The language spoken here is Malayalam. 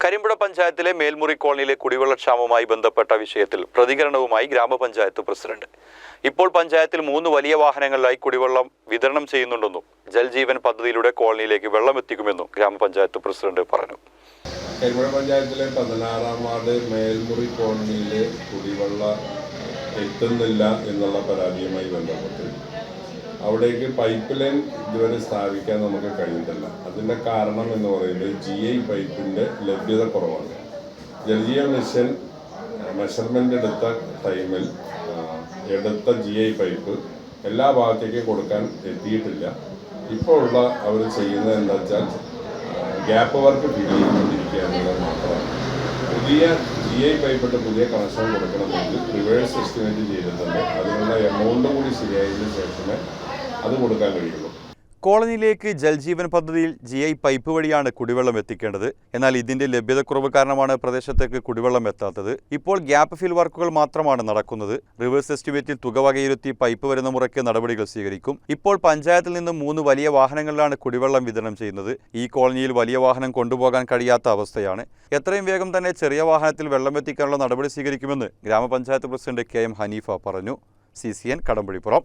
കരിമ്പുഴ പഞ്ചായത്തിലെ മേൽമുറി കോളനിയിലെ കുടിവെള്ളക്ഷാമവുമായി ബന്ധപ്പെട്ട വിഷയത്തിൽ പ്രതികരണവുമായി ഗ്രാമപഞ്ചായത്ത് പ്രസിഡന്റ്. ഇപ്പോൾ പഞ്ചായത്തിൽ 3 വലിയ വാഹനങ്ങളിലായി കുടിവെള്ളം വിതരണം ചെയ്യുന്നുണ്ടെന്നും ജൽജീവൻ പദ്ധതിയിലൂടെ കോളനിയിലേക്ക് വെള്ളം എത്തിക്കുമെന്നും ഗ്രാമപഞ്ചായത്ത് പ്രസിഡന്റ് പറഞ്ഞു. കരിമ്പുഴ പഞ്ചായത്തിലെ 16-ാം വാർഡ് മേൽമുറി കോളനിയിലെ കുടിവെള്ളം എത്തുന്നില്ല എന്നുള്ള പരാതിയുമായി ബന്ധപ്പെട്ട് അവിടേക്ക് പൈപ്പ് ലൈൻ ഇതുവരെ സ്ഥാപിക്കാൻ നമുക്ക് കഴിയുന്നില്ല. അതിൻ്റെ കാരണം എന്ന് പറയുന്നത് GI പൈപ്പിൻ്റെ ലഭ്യത കുറവാണ്. ജലജീവൻ മിഷൻ മെഷർമെൻ്റ് എടുത്ത ടൈമിൽ എടുത്ത GI പൈപ്പ് എല്ലാ ഭാഗത്തേക്കും കൊടുക്കാൻ എത്തിയിട്ടില്ല. ഇപ്പോൾ ഉള്ള അവർ ചെയ്യുന്നത് എന്താ വെച്ചാൽ ഗ്യാപ്പ് വർക്ക് ഫിൽ ചെയ്തുകൊണ്ടിരിക്കുക എന്നുള്ളത് മാത്രമാണ്. പുതിയ GI പൈപ്പിട്ട് പുതിയ കണക്ഷൻ കൊടുക്കണമെങ്കിൽ റിവേഴ്സ് എസ്റ്റിമേറ്റ് ചെയ്തിട്ടുണ്ട്. അതിനുള്ള എമൗണ്ട് കൂടി ശരിയായതിനു ശേഷമേ അത് കൊടുക്കാൻ കഴിയുള്ളൂ. കോളനിയിലേക്ക് ജൽജീവൻ പദ്ധതിയിൽ GI പൈപ്പ് വഴിയാണ് കുടിവെള്ളം എത്തിക്കേണ്ടത്. എന്നാൽ ഇതിന്റെ ലഭ്യതക്കുറവ് കാരണമാണ് പ്രദേശത്തേക്ക് കുടിവെള്ളം എത്താത്തത്. ഇപ്പോൾ ഗ്യാപ്പ് ഫിൽ വർക്കുകൾ മാത്രമാണ് നടക്കുന്നത്. റിവേഴ്സ് എസ്റ്റിമേറ്റിൽ തുക വകയിരുത്തി പൈപ്പ് വരുന്ന മുറയ്ക്ക് നടപടികൾ സ്വീകരിക്കും. ഇപ്പോൾ പഞ്ചായത്തിൽ നിന്ന് 3 വലിയ വാഹനങ്ങളിലാണ് കുടിവെള്ളം വിതരണം ചെയ്യുന്നത്. ഈ കോളനിയിൽ വലിയ വാഹനം കൊണ്ടുപോകാൻ കഴിയാത്ത അവസ്ഥയാണ്. എത്രയും വേഗം തന്നെ ചെറിയ വാഹനത്തിൽ വെള്ളം എത്തിക്കാനുള്ള നടപടി സ്വീകരിക്കുമെന്ന് ഗ്രാമപഞ്ചായത്ത് പ്രസിഡന്റ് KM ഹനീഫ പറഞ്ഞു. CCN കടമ്പഴിപ്പുറം.